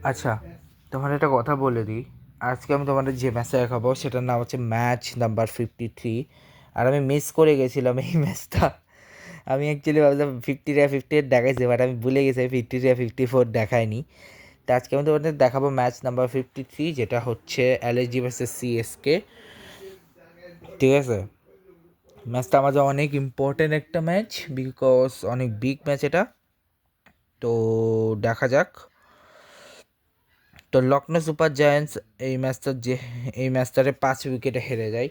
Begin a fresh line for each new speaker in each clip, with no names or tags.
আচ্ছা, তোমার একটা কথা বলে দিই। আজকে আমি তোমাদের যে ম্যাচটা দেখাবো সেটার নাম হচ্ছে ম্যাচ নাম্বার 53। আর আমি মিস করে গেছিলাম এই ম্যাচটা। আমি অ্যাকচুয়ালি ভাবছিলাম 50-58 দেখাইছে, বাট আমি ভুলে গেছি 53-54 দেখায়নি। তো আজকে আমি তোমাদের দেখাবো ম্যাচ নাম্বার 53, যেটা হচ্ছে এলএসজি ভার্সেস সিএসকে। ঠিক আছে, ম্যাচটা আমাদের অনেক ইম্পর্টেন্ট একটা ম্যাচ, বিকজ অনেক বিগ ম্যাচ এটা। তো দেখা যাক। তো লখনৌ সুপার জায়ান্টস এই ম্যাচটারে 5 উইকেটে হেরে যায়।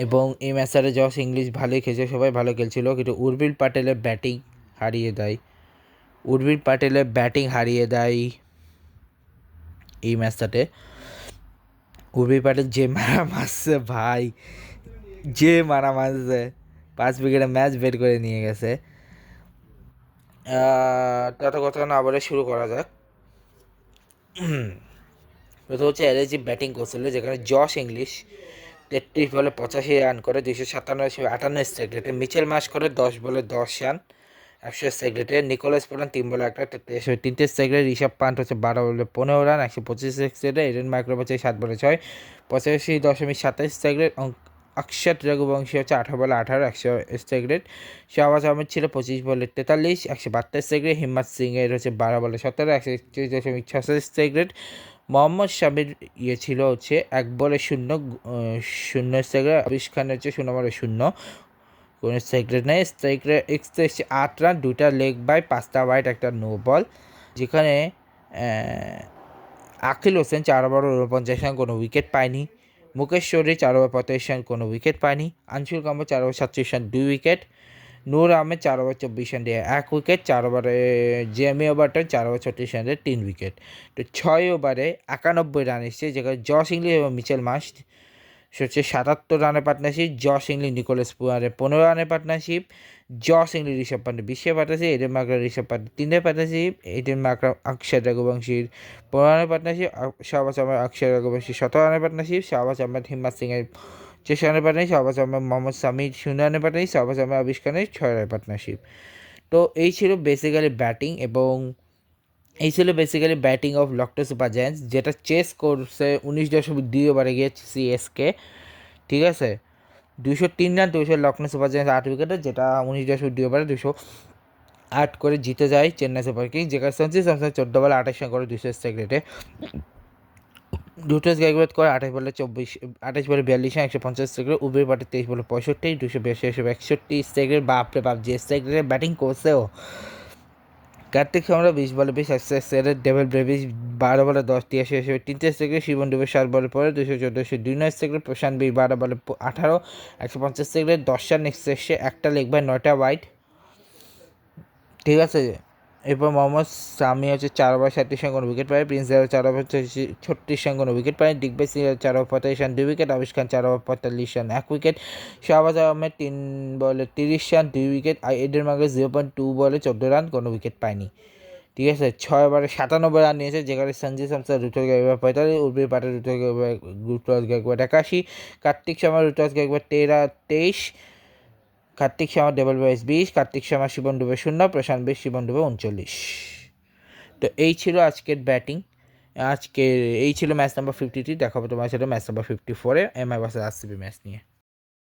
এবং এই ম্যাচটারে জশ ইংলিশ ভালোই খেলছে, সবাই ভালো খেলছিল, কিন্তু উর্বিল পাটেলের ব্যাটিং হারিয়ে দেয় এই ম্যাচটাতে। উর্বিল পাটেল যে মারা মারছে ভাই, যে মারা মারছে, 5 উইকেটে ম্যাচ বের করে নিয়ে গেছে। তত কথা না বলে শুরু করা যাক। প্রথম হচ্ছে এলএসজি ব্যাটিং করছিল, যেখানে জশ ইংলিশ 33 বলে 85 রান করে 257-58 স্ট্রাইক রেটে। মিচেল মার্শ করে 10 বলে 10 রান 100 স্ট্রাইক রেটে। নিকোলাস পুরান 3 বলে 1 তিনটে স্ট্রাইক রেটে। ঋষভ পান্ট হচ্ছে 12 বলে 15 রান 125 স্ট্রাইক রেটে। এডেন মাইক্রো হচ্ছে 7 বলে 6 85.27 স্ট্রাইক রেট। অক্ষত রঘুবংশী হচ্ছে 18 বলে 18 100 স্ট্রাইক রেট। শাহবাজ আহমেদ ছিল 25 বলে 43 172 স্ট্রাইক রেট। হিম্মত সিং এর হচ্ছে 12 বলে 17 131.66 স্ট্রাইক রেট। মোহাম্মদ শামির ছিল হচ্ছে 1 বলে 0 স্ট্রাইক রেট। আবিশ খান হচ্ছে 0 বলে 0, কোনো স্ট্রাইক রেট নেই। স্ট্রাইক রেট এক্সট্রা 8 রান, 2টা লেগ বাই, 5টা ওয়াইড, একটা নো বল। যেখানে আকিল হোসেন 4 ওভার 49 রান, কোনো উইকেট পায়নি। মুকেশ চৌধুরী 4 ওভার 45 রান, কোনো উইকেট পায়নি। Anshul Kamboj 4 over 37 run, 2 wicket. Noor Ahmad 4 over 24 run দিয়ে 1 উইকেট। 4 ওভারে জেমি ওভারটন 4 ওভার 36 রান দিয়ে 3 উইকেট। তো 6 ওভারে 91 রান এসেছে, যেখানে জশ ইংলিশ এবং মিচেল মার্শ হচ্ছে 77 রানের পার্টনারশিপ। জশ ইংলিশ নিকোলাস পুয়ারের 15 রানের partnership. Josh Inglis Rishabh Pant 20 partnership. Aiden Markram Rishabh Pant 3 partnership. Aiden Markram Akshar রঘুবংশীর 15 রানের পার্টনারশিপ। শাহবাজ আহমেদ অক্ষর রঘুবংশী 17 রানের পার্টনারশিপ। শাহবাজ আহমেদ হিম্মত সিংয়ের 6 রানের পার্টনারশিপ। শাহবাজ আহমেদ মোহাম্মদ সামির 0 রানের পার্টনারশিপ। শাহবাজ আহমেদ আবিশ খানের 6 রানের পার্টনারশিপ। তো এই ছিল basically batting of Lucknow super giants, যেটা চেস করছে 19.2 ওভারে গিয়ে সিএসকে। ঠিক আছে, 203 রান 200 লখনৌ সুপার জায়ান্টস 8 উইকেটে, যেটা 19.2 ওভারে 208 করে জিতে যায় চেন্নাই সুপার কিংস। যেখানে সঞ্জু স্যামসন 14 বলে 28 রান করে 200 স্ট্রাইক রেটে। দুটো স্ট্রাইক করে 28 বলে 42 রান 150 স্ট্রাইক রেট। উবের পাটে 23 বলে 65 282 স্ট্রাইক রেট। বাপরে বাপ, যে স্ট্রাইক রেটে ব্যাটিং করছেও। কার্তিক সামরা 20 বলে 20 এক্সেসের। ডেভিল ব্রেভিস 12 বলে 10 83 তিনটে স্ট্রাইক রেট। শিবন ডুবে 7 বলে পরে 214 2 স্ট্রাইক রেট। প্রশান্ত বীর 12 বলে 18 150 স্ট্রাইক রেট। 10 রান এক্সেসে, একটা লেগ বাই, 9টা ওয়াইড। ঠিক আছে, এরপর মোহাম্মদ সামি হচ্ছে 4 ওভার 37 রান কোনো উইকেট পায়। প্রিন্স 4 ওভার 36 রান কোনো উইকেট পায়। ডিগবাই সিং 4 ওভার 45 রান 2 উইকেট। আবিশ খান 4 over 45 run 1 wicket. Shahbaz Ahmed 3 বলে 30 রান 2 উইকেট। এডেন মার্গাস 0.2 বলে 14 রান, কোনো উইকেট পায়নি। ঠিক আছে, 6 ওভারে 97 রান নিয়েছে, যেখানে সঞ্জু স্যামসন ঋতুরাজ গায়কোয়াড় 45, উর্বিল পাটেল ঋতুরাজ গায়কোয়াড় 81, কার্তিক শর্মা ঋতুরাজ গায়কোয়াড় 23, কার্তিক শর্মা ডেভিল ব্রেভিস 20, কার্তিক শর্মা শিবন ডুবে 0, প্রশান্ত বীর শিবন ডুবে 39। তো এই ছিল আজকের ব্যাটিং। এই ছিল ম্যাচ নাম্বার 53। দেখাবো তোমার সাথে ম্যাচ নাম্বার 54-এ এমআই ভার্সেস আরসিবি ম্যাচ নিয়ে।